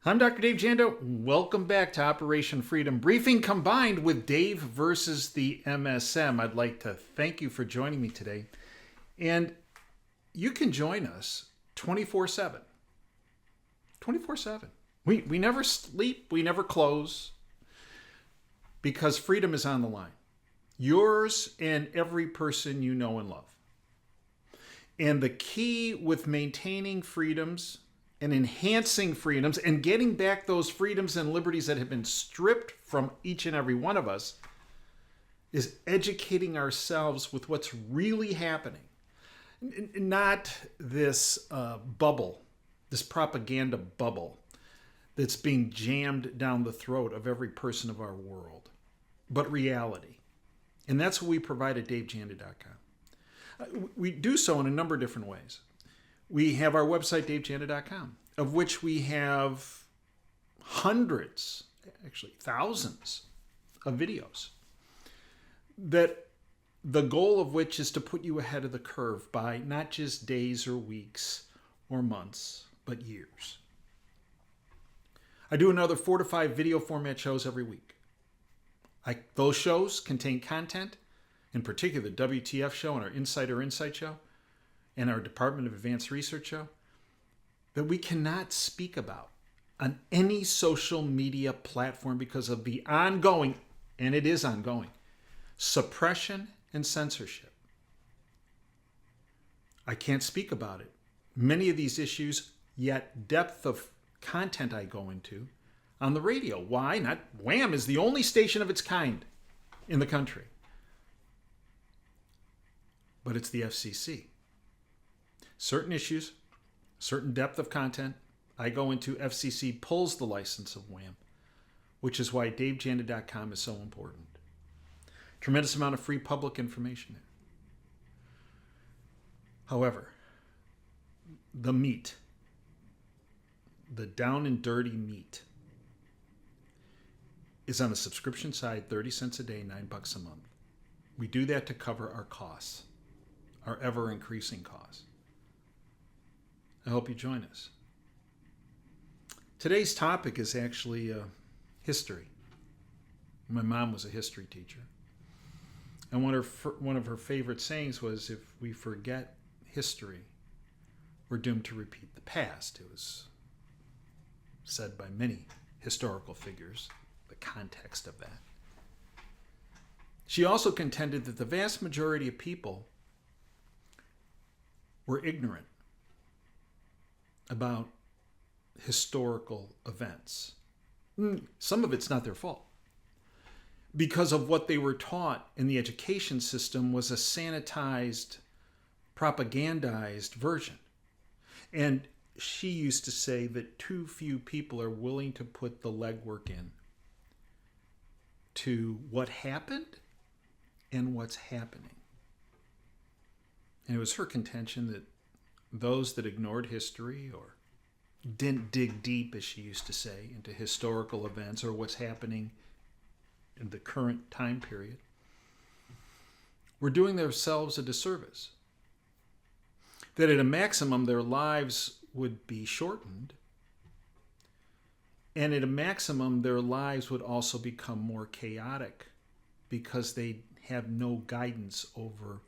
I'm Dr. Dave Jando. Welcome back to Operation Freedom Briefing combined with Dave versus the MSM. I'd like to thank you for joining me today. And you can join us 24/7. 24/7. We never sleep, we never close, because freedom is on the line. Yours and every person you know and love. And the key with maintaining freedoms and enhancing freedoms and getting back those freedoms and liberties that have been stripped from each and every one of us is educating ourselves with what's really happening. Not this bubble, this propaganda bubble that's being jammed down the throat of every person of our world, but reality. And that's what we provide at davejanda.com. We do so in a number of different ways. We have our website, davejanda.com, of which we have hundreds, actually thousands of videos, that the goal of which is to put you ahead of the curve by not just days or weeks or months, but years. I do another 4 to 5 video format shows every week. Those shows contain content, in particular the WTF show and our Insider Insight show, and our Department of Advanced Research show, that we cannot speak about on any social media platform because of the ongoing, and it is ongoing, suppression and censorship. I can't speak about it. Many of these issues, yet depth of content I go into on the radio. Why? Not Wham is the only station of its kind in the country. But it's the FCC. Certain issues, certain depth of content, I go into, FCC pulls the license of Wham, which is why davejanda.com is so important. Tremendous amount of free public information there. However, the meat, the down and dirty meat, is on the subscription side, 30 cents a day, $9 a month. We do that to cover our costs, our ever-increasing costs. I hope you join us. Today's topic is actually history. My mom was a history teacher. And one of her favorite sayings was, if we forget history, we're doomed to repeat the past. It was said by many historical figures, the context of that. She also contended that the vast majority of people were ignorant about historical events. Some of it's not their fault, because of what they were taught in the education system was a sanitized, propagandized version. And she used to say that too few people are willing to put the legwork in to what happened and what's happening. And it was her contention that those that ignored history or didn't dig deep, as she used to say, into historical events or what's happening in the current time period were doing themselves a disservice. That at a maximum, their lives would be shortened, and at a maximum, their lives would also become more chaotic because they have no guidance over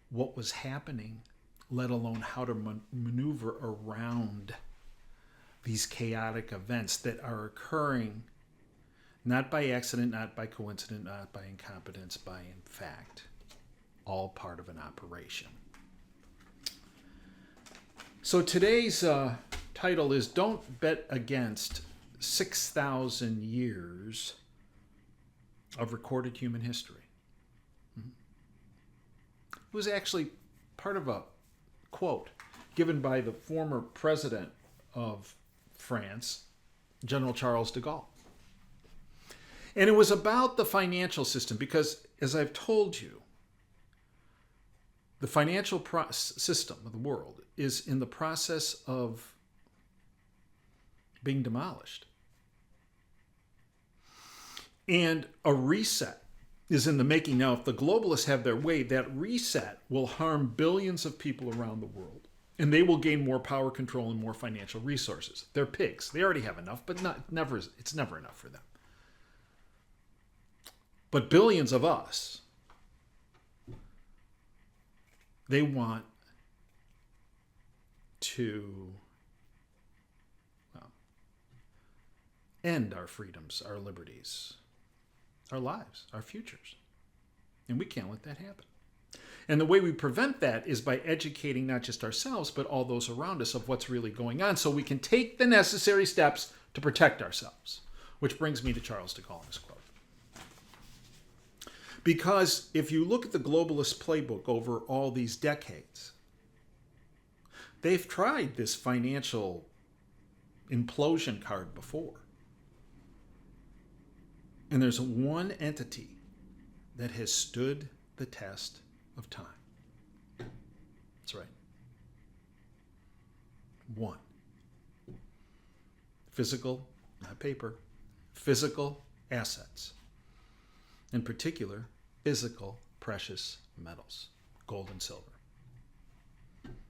what was happening, let alone how to maneuver around these chaotic events that are occurring not by accident, not by coincidence, not by incompetence, by in fact, all part of an operation. So today's title is Don't Bet Against 6,000 Years of Recorded Human History. It was actually part of a quote given by the former president of France, General Charles de Gaulle. And it was about the financial system because, as I've told you, the financial system of the world is in the process of being demolished. And a reset is in the making. Now, if the globalists have their way, that reset will harm billions of people around the world. And they will gain more power, control, and more financial resources. They're pigs. They already have enough, but it's never enough for them. But billions of us, they want to end our freedoms, our liberties, our lives, our futures. And we can't let that happen. And the way we prevent that is by educating not just ourselves, but all those around us of what's really going on so we can take the necessary steps to protect ourselves. Which brings me to Charles de Gaulle and his quote. Because if you look at the globalist playbook over all these decades, they've tried this financial implosion card before. And there's one entity that has stood the test of time. That's right. One. Physical, not paper, physical assets. In particular, physical precious metals, gold and silver.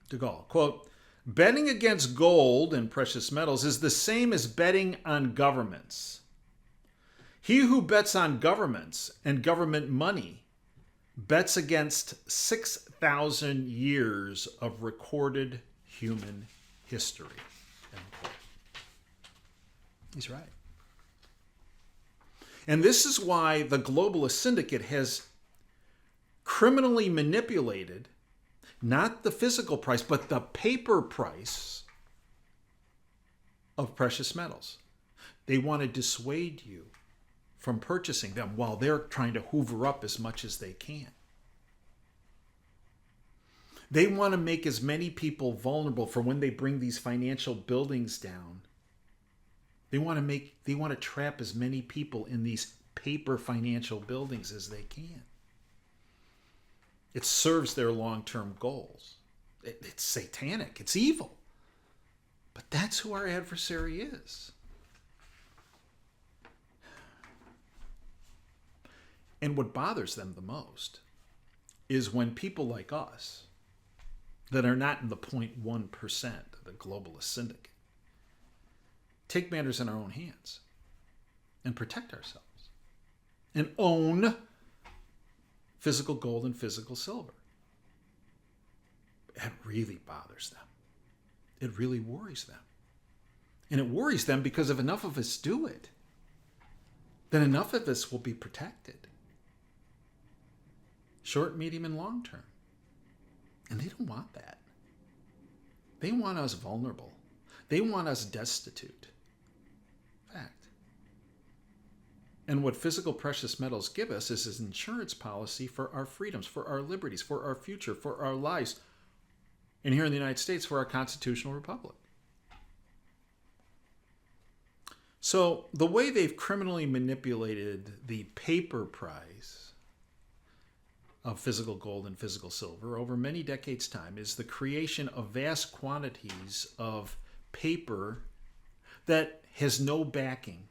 De Gaulle, quote, betting against gold and precious metals is the same as betting on governments. He who bets on governments and government money bets against 6,000 years of recorded human history. End quote. He's right. And this is why the globalist syndicate has criminally manipulated not the physical price, but the paper price of precious metals. They want to dissuade you from purchasing them while they're trying to hoover up as much as they can. They want to make as many people vulnerable for when they bring these financial buildings down. They want to trap as many people in these paper financial buildings as they can. It serves their long-term goals. It's satanic. It's evil. But that's who our adversary is. And what bothers them the most is when people like us that are not in the 0.1% of the globalist syndicate take matters in our own hands and protect ourselves and own physical gold and physical silver. It really bothers them. It really worries them. And it worries them because if enough of us do it, then enough of us will be protected. Short, medium, and long term. And they don't want that. They want us vulnerable. They want us destitute. Fact. And what physical precious metals give us is an insurance policy for our freedoms, for our liberties, for our future, for our lives. And here in the United States, for our constitutional republic. So the way they've criminally manipulated the paper price of physical gold and physical silver over many decades' time is the creation of vast quantities of paper that has no backing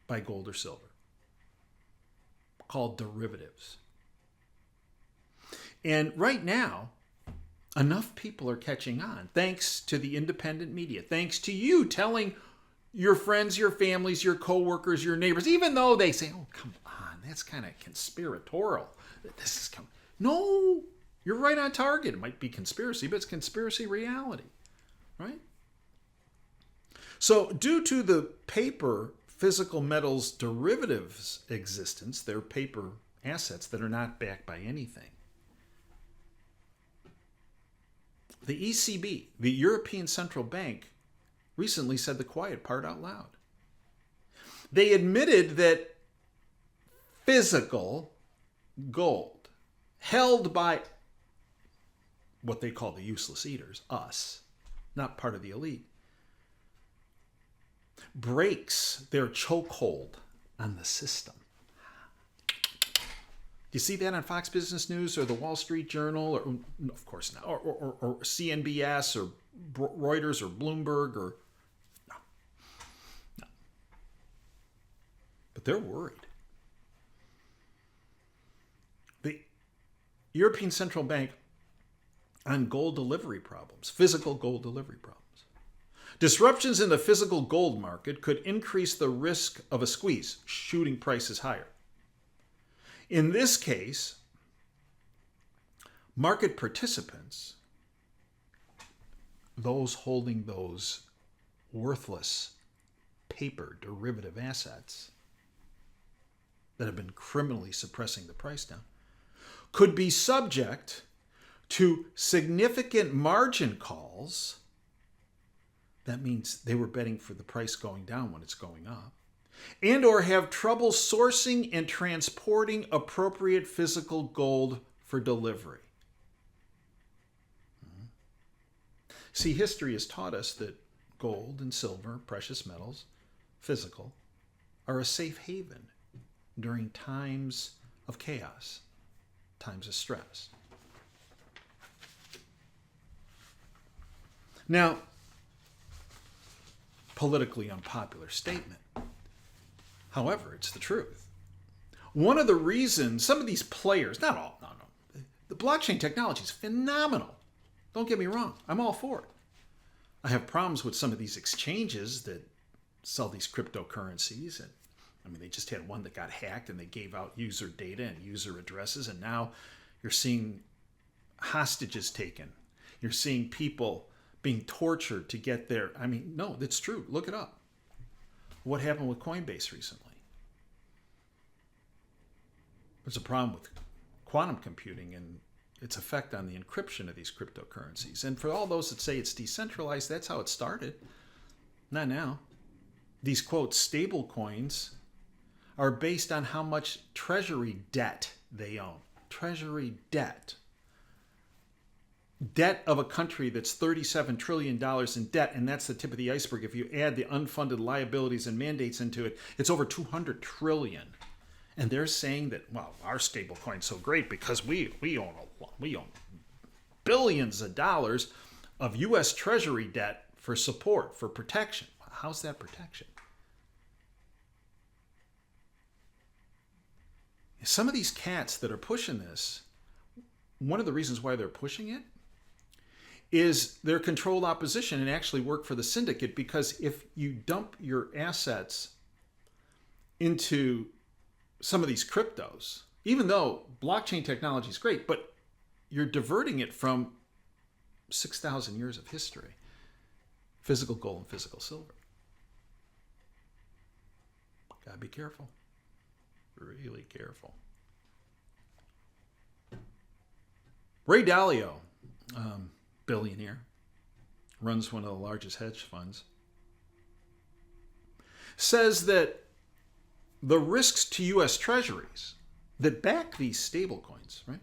by gold or silver, called derivatives. And right now, enough people are catching on, thanks to the independent media, thanks to you telling your friends, your families, your coworkers, your neighbors, even though they say, oh, come on, that's kind of conspiratorial. This is no, you're right on target. It might be conspiracy, but it's conspiracy reality, right? So due to the paper physical metals derivatives existence, they're paper assets that are not backed by anything. The ECB, the European Central Bank, recently said the quiet part out loud. They admitted that physical gold held by what they call the useless eaters, us, not part of the elite, breaks their chokehold on the system. Do you see that on Fox Business News or the Wall Street Journal? Or, of course not. Or CNBS or Reuters or Bloomberg or... No. But they're worried. The European Central Bank on gold delivery problems, physical gold delivery problems. Disruptions in the physical gold market could increase the risk of a squeeze, shooting prices higher. In this case, market participants, those holding those worthless paper derivative assets that have been criminally suppressing the price down, could be subject to significant margin calls. That means they were betting for the price going down when it's going up, and or have trouble sourcing and transporting appropriate physical gold for delivery. See, history has taught us that gold and silver, precious metals, physical, are a safe haven during times of chaos, times of stress. Now, politically unpopular statement. However, it's the truth. One of the reasons some of these players, not all, no, the blockchain technology is phenomenal. Don't get me wrong. I'm all for it. I have problems with some of these exchanges that sell these cryptocurrencies. And I mean, they just had one that got hacked and they gave out user data and user addresses. And now you're seeing hostages taken. You're seeing people being tortured to get their, I mean, no, that's true. Look it up. What happened with Coinbase recently? There's a problem with quantum computing and its effect on the encryption of these cryptocurrencies. And for all those that say it's decentralized, that's how it started. Not now. These, quote, stable coins are based on how much treasury debt they own. Treasury debt. Debt of a country that's $37 trillion in debt, and that's the tip of the iceberg. If you add the unfunded liabilities and mandates into it, it's over $200 trillion. And they're saying that, well, our stable coin's so great because we own billions of dollars of U.S. Treasury debt for support, for protection. How's that protection? Some of these cats that are pushing this, one of the reasons why they're pushing it is they're controlled opposition and actually work for the syndicate, because if you dump your assets into some of these cryptos, even though blockchain technology is great, but you're diverting it from 6,000 years of history, physical gold and physical silver. Gotta be careful. Really careful. Ray Dalio, billionaire, runs one of the largest hedge funds, says that the risks to U.S. treasuries that back these stablecoins, right,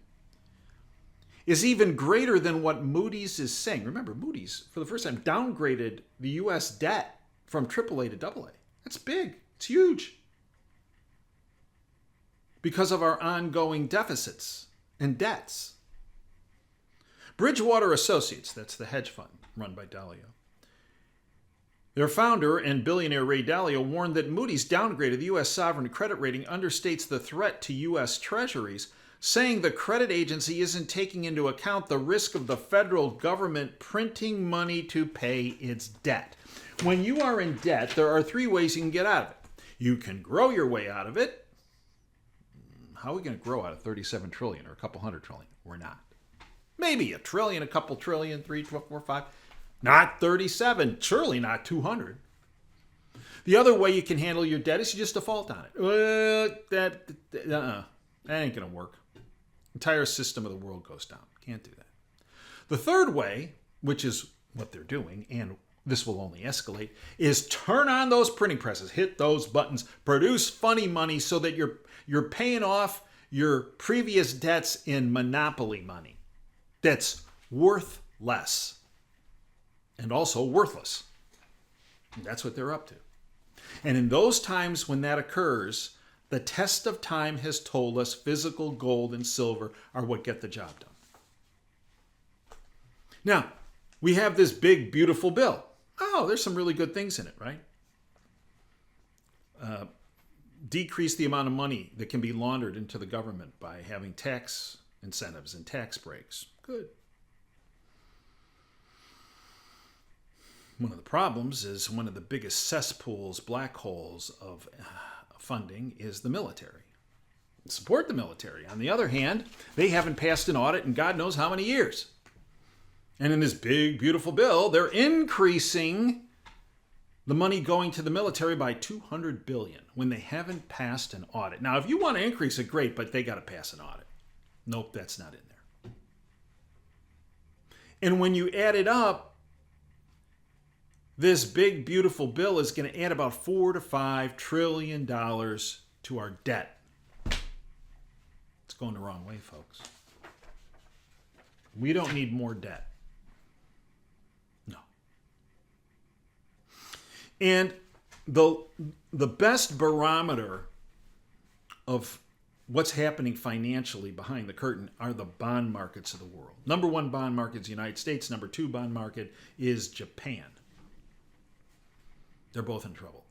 is even greater than what Moody's is saying. Remember, Moody's, for the first time, downgraded the U.S. debt from AAA to AA. That's big. It's huge. Because of our ongoing deficits and debts. Bridgewater Associates, that's the hedge fund run by Dalio. Their founder and billionaire Ray Dalio warned that Moody's downgrade of the U.S. sovereign credit rating understates the threat to U.S. treasuries, saying the credit agency isn't taking into account the risk of the federal government printing money to pay its debt. When you are in debt, there are three ways you can get out of it. You can grow your way out of it. How are we going to grow out of 37 trillion or a couple hundred trillion? We're not. Maybe a trillion, a couple trillion, 3, 12, 4, 5. Not 37, surely not 200. The other way you can handle your debt is you just default on it. That ain't going to work. Entire system of the world goes down. Can't do that. The third way, which is what they're doing, and this will only escalate, is turn on those printing presses, hit those buttons, produce funny money so that you're paying off your previous debts in monopoly money that's worth less and also worthless. And that's what they're up to. And in those times when that occurs, the test of time has told us physical gold and silver are what get the job done. Now, we have this big, beautiful bill. Oh, there's some really good things in it, right? Decrease the amount of money that can be laundered into the government by having tax incentives and tax breaks. Good. one of the problems is one of the biggest cesspools, black holes of funding is the military. Support the military. On the other hand, they haven't passed an audit in God knows how many years. And in this big, beautiful bill, they're increasing the money going to the military by $200 billion when they haven't passed an audit. Now, if you want to increase it, great, but they got to pass an audit. Nope, that's not in there. And when you add it up, this big, beautiful bill is going to add about $4 to $5 trillion to our debt. It's going the wrong way, folks. We don't need more debt. No. And the best barometer of what's happening financially behind the curtain are the bond markets of the world. Number one bond market is the United States. Number two bond market is Japan. They're both in trouble.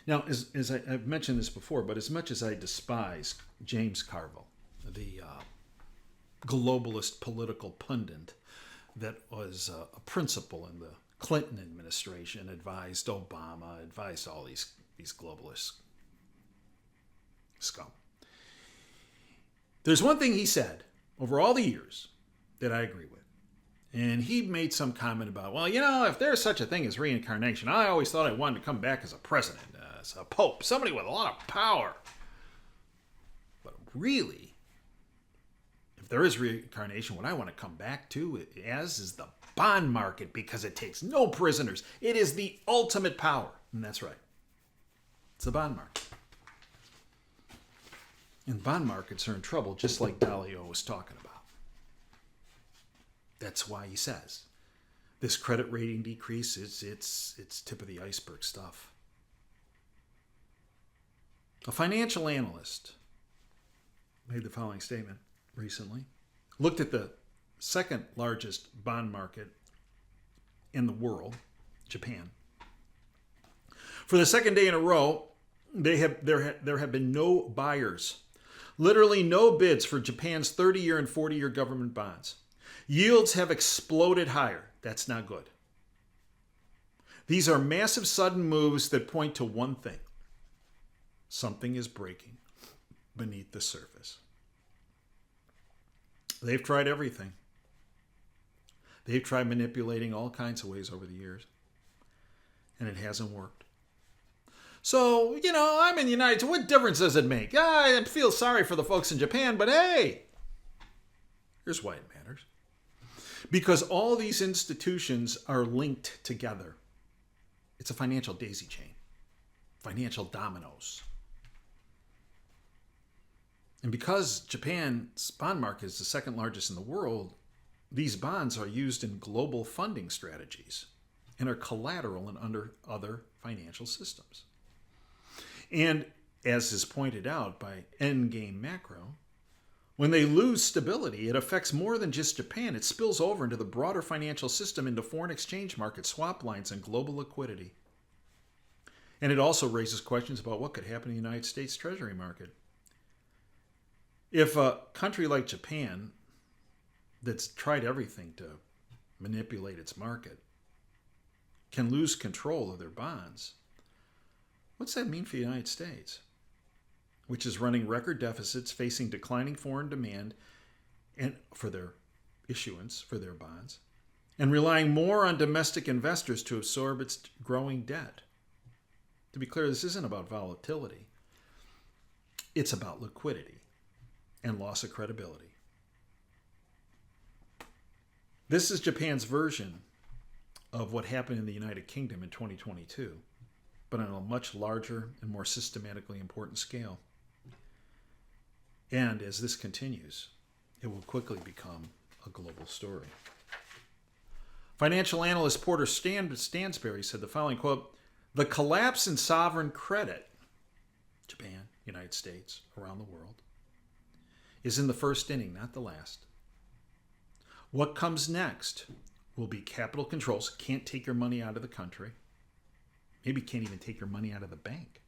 Now, as I've mentioned this before, but as much as I despise James Carville, the globalist political pundit that was a principal in the Clinton administration, advised Obama, advised all these globalist scum. There's one thing he said over all the years that I agree with. And he made some comment about, well, if there's such a thing as reincarnation, I always thought I wanted to come back as a president, as a pope, somebody with a lot of power. But really, if there is reincarnation, what I want to come back to is the bond market, because it takes no prisoners. It is the ultimate power. And that's right. It's the bond market. And bond markets are in trouble, just like Dalio was talking about. That's why he says this credit rating decrease, it's tip of the iceberg stuff. A financial analyst made the following statement recently. Looked at the second largest bond market in the world, Japan. For the second day in a row, there have been no buyers, literally no bids for Japan's 30-year and 40-year government bonds. Yields have exploded higher. That's not good. These are massive sudden moves that point to one thing. Something is breaking beneath the surface. They've tried everything. They've tried manipulating all kinds of ways over the years, and it hasn't worked. So, I'm in the United States. What difference does it make? I feel sorry for the folks in Japan, but hey, here's why it matters. Because all these institutions are linked together. It's a financial daisy chain, financial dominoes. And because Japan's bond market is the second largest in the world, these bonds are used in global funding strategies and are collateral in under other financial systems. And as is pointed out by Endgame Macro, when they lose stability, it affects more than just Japan. It spills over into the broader financial system, into foreign exchange markets, swap lines, and global liquidity. And it also raises questions about what could happen in the United States Treasury market. If a country like Japan, that's tried everything to manipulate its market, can lose control of their bonds, what's that mean for the United States? Which is running record deficits, facing declining foreign demand and for their issuance, for their bonds, and relying more on domestic investors to absorb its growing debt. To be clear, this isn't about volatility. It's about liquidity and loss of credibility. This is Japan's version of what happened in the United Kingdom in 2022, but on a much larger and more systematically important scale. And as this continues, it will quickly become a global story. Financial analyst Porter Stansberry said the following, quote, "The collapse in sovereign credit, Japan, United States, around the world, is in the first inning, not the last. What comes next will be capital controls. Can't take your money out of the country. Maybe can't even take your money out of the bank.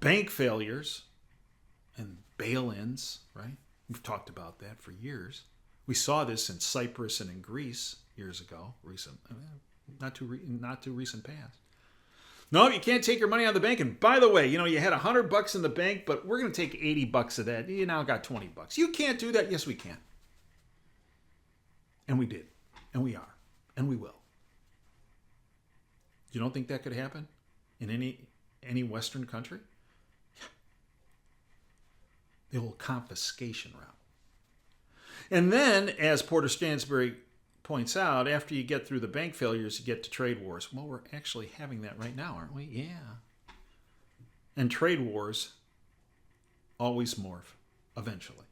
Bank failures and bail-ins, right? We've talked about that for years. We saw this in Cyprus and in Greece years ago, not too recent past. No, you can't take your money out of the bank. And by the way, you had $100 in the bank, but we're going to take $80 of that. You now got $20. You can't do that. Yes, we can. And we did. And we are. And we will. You don't think that could happen in any Western country? Yeah. The whole confiscation route. And then, as Porter Stansberry points out, after you get through the bank failures, you get to trade wars. Well, we're actually having that right now, aren't we? Yeah. And trade wars always morph, eventually.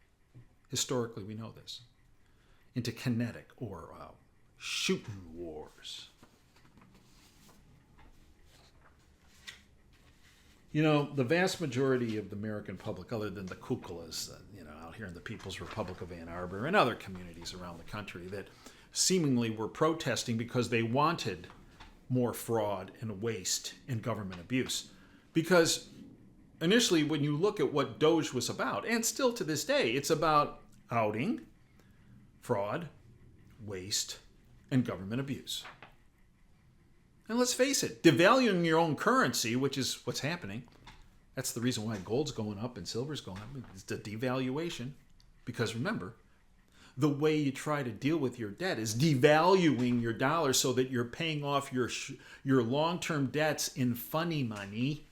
Historically, we know this. Into kinetic or shooting wars. The vast majority of the American public, other than the kukulas, out here in the People's Republic of Ann Arbor and other communities around the country that seemingly were protesting because they wanted more fraud and waste and government abuse. Because initially, when you look at what Doge was about, and still to this day, it's about outing fraud, waste, and government abuse. And let's face it, devaluing your own currency, which is what's happening, that's the reason why gold's going up and silver's going up. It's the devaluation. Because remember, the way you try to deal with your debt is devaluing your dollar so that you're paying off your long-term debts in funny money.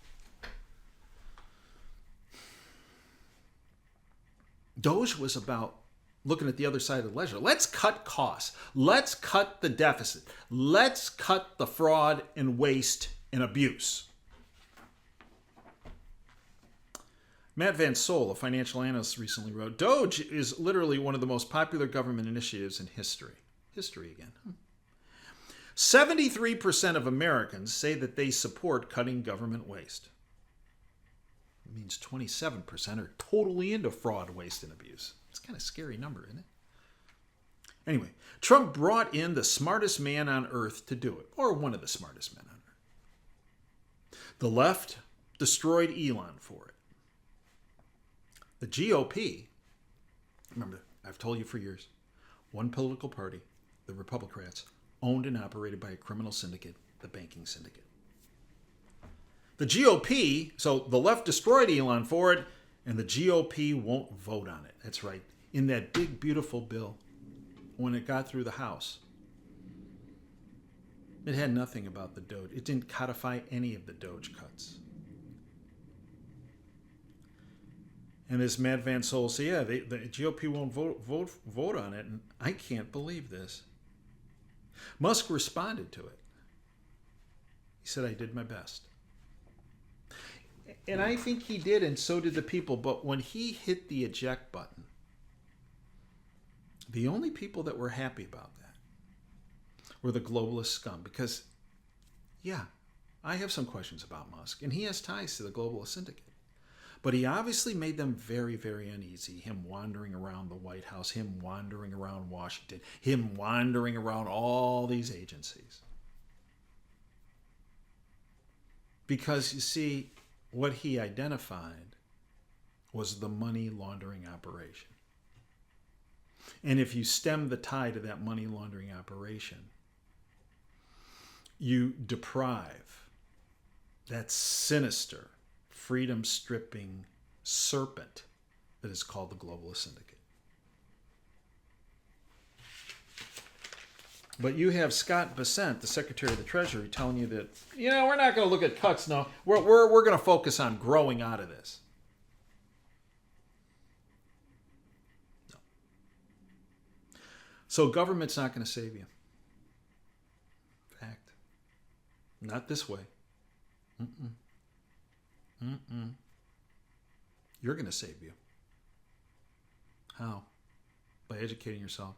Doge was about looking at the other side of the ledger. Let's cut costs. Let's cut the deficit. Let's cut the fraud and waste and abuse. Matt Van Sol, a financial analyst, recently wrote, Doge is literally one of the most popular government initiatives in history. History again. 73% of Americans say that they support cutting government waste. It means 27% are totally into fraud, waste, and abuse. It's kind of a scary number, isn't it? Anyway, Trump brought in the smartest man on earth to do it, or one of the smartest men on earth. The left destroyed Elon for it. The GOP, remember, I've told you for years, one political party, the Republicans, owned and operated by a criminal syndicate, the banking syndicate. The GOP, so the left destroyed Elon for it, and the GOP won't vote on it. That's right. In that big, beautiful bill, when it got through the House, it had nothing about the Doge. It didn't codify any of the Doge cuts. And as Matt Van Sol said, yeah, the GOP won't vote on it, and I can't believe this. Musk responded to it. He said, I did my best. And I think he did, and so did the people. But when he hit the eject button, the only people that were happy about that were the globalist scum. Because, yeah, I have some questions about Musk, and he has ties to the globalist syndicate. But he obviously made them very, very uneasy. Him wandering around the White House, him wandering around Washington, him wandering around all these agencies. Because, you see, what he identified was the money laundering operation. And if you stem the tide of that money laundering operation, you deprive that sinister, freedom-stripping serpent that is called the globalist syndicate. But you have Scott Bessent, the Secretary of the Treasury, telling you that, we're not going to look at cuts now. We're going to focus on growing out of this. No. So government's not going to save you. Fact. Not this way. You're going to save you. How? By educating yourself.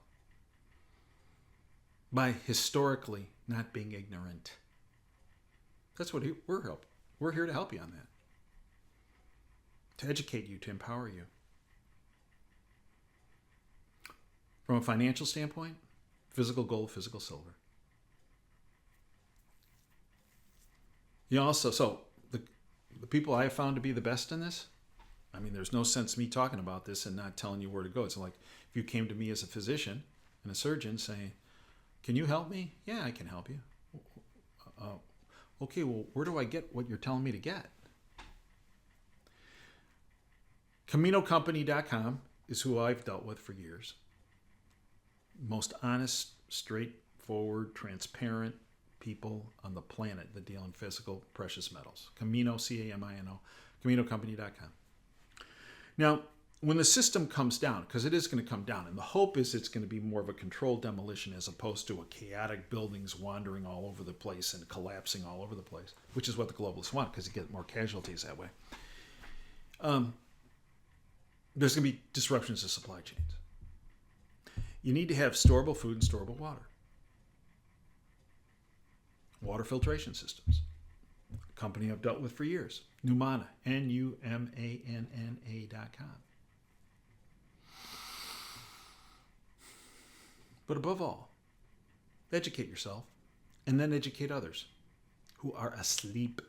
By historically not being ignorant. That's what we're here to help you on that. To educate you, to empower you. From a financial standpoint, physical gold, physical silver. You also, so the people I have found to be the best in this, I mean, there's no sense me talking about this and not telling you where to go. It's like if you came to me as a physician and a surgeon saying, Can you help me? Yeah, I can help you. Okay, well, where do I get what you're telling me to get? CaminoCompany.com is who I've dealt with for years. Most honest, straightforward, transparent people on the planet that deal in physical precious metals. Camino, C-A-M-I-N-O, CaminoCompany.com. Now, when the system comes down, because it is going to come down, and the hope is it's going to be more of a controlled demolition as opposed to a chaotic buildings wandering all over the place and collapsing all over the place, which is what the globalists want because you get more casualties that way. There's going to be disruptions to supply chains. You need to have storable food and storable water. Water filtration systems. A company I've dealt with for years. Numana, Numanna.com. But above all, educate yourself and then educate others who are asleep.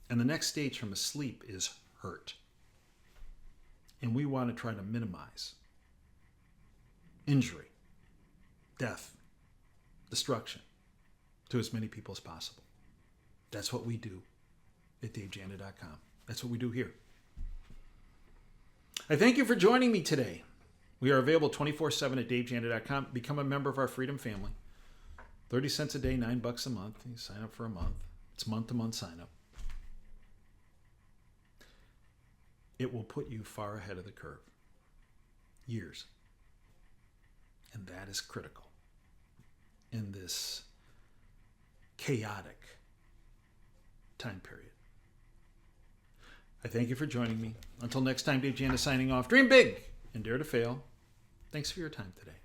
And the next stage from asleep is hurt. And we want to try to minimize injury, death, destruction to as many people as possible. That's what we do at DaveJanda.com. That's what we do here. I thank you for joining me today. We are available 24/7 at DaveJanda.com. Become a member of our Freedom family. 30 cents a day, $9 a month. You sign up for a month. It's month-to-month sign up. It will put you far ahead of the curve. Years. And that is critical in this chaotic time period. I thank you for joining me. Until next time, Dave Janda signing off. Dream big and dare to fail. Thanks for your time today.